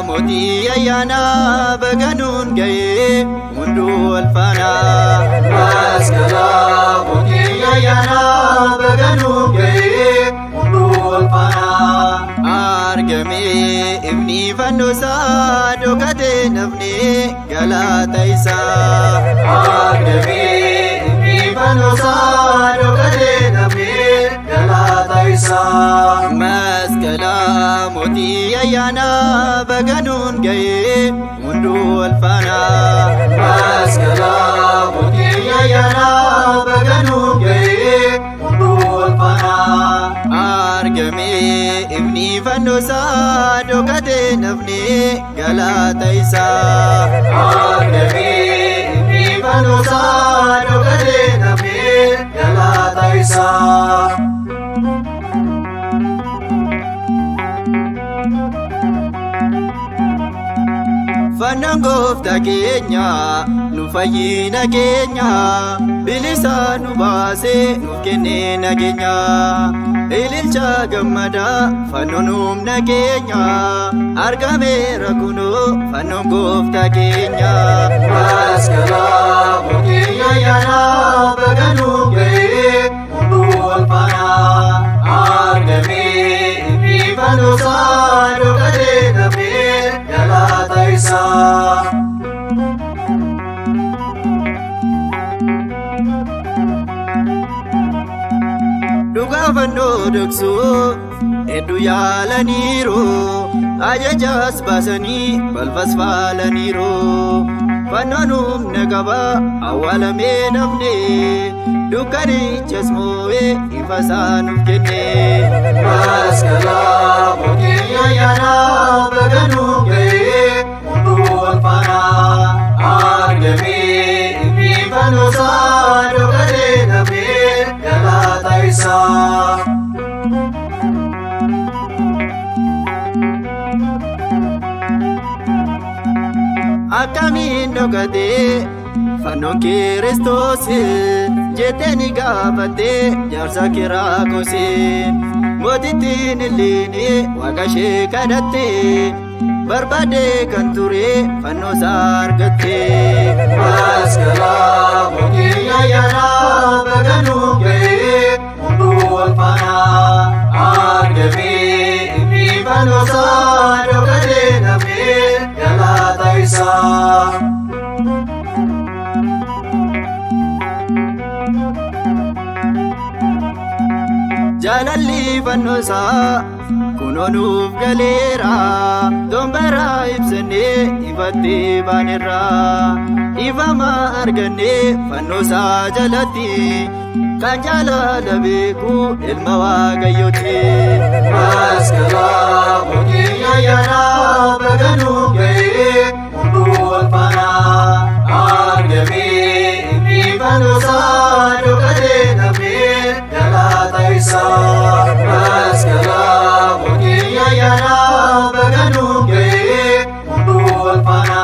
موتي يانا بغنون جاي مندو الفانا مسكلا موتي يانا بغنون جاي مندو الفانا أرجمي ابني فنوسا دوكاتي نبني غلا تيسا أرجمي ابني فنوسا دوكاتي نبني غلا تيسا مسكلا موتي يانا بغنون جاي مندو الفانا مسكلا موتي يانا بغنون جاي مندو الفانا أرجمي ابني فنوسا دوكاتي نبني غلا تيسا أرجمي ابني فنوسا دوكاتي نبني غلا تيسا Fanangov ta Kenya, nu fayina Kenya, bilisa nu base, nu kene na Kenya, ililcha gamada, fanonum na Kenya, argame rakuno, fanangov ta Kenya. Maskala Kenya yana baganu gaye, mundu alpana, argame ibni fanusa dokade nabe. Duga fano doksu edu yalaniro ajajas basani balfas falaniro fanonum nagaba awala menamne dukari chasmoe ifasanum kenne maskala mokiya yana baganu gaye mundu alfana argami ibni fanusa dokare nabe gala taisa Akamin dogade fano kiristosi jeteni gafate jarsa kiragosi motitin lini wagashe kadate barbade kanture fano sargate maskala motiya yana baganu gaye mundu alfana argami ibni fano sargate nabe gala taisa Jalalli fannosa kunonuf galera dombara ibsane ifatti banera ifama argane fannosa jalati kanjala labeku ilma wagayyoti maskala motiya yana baganu gaye mundu alfana argami ibni fannosa dokade nabe gala taisa maskala motiya yana baganu gaye mundu alfana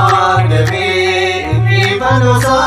argami ibni fanusa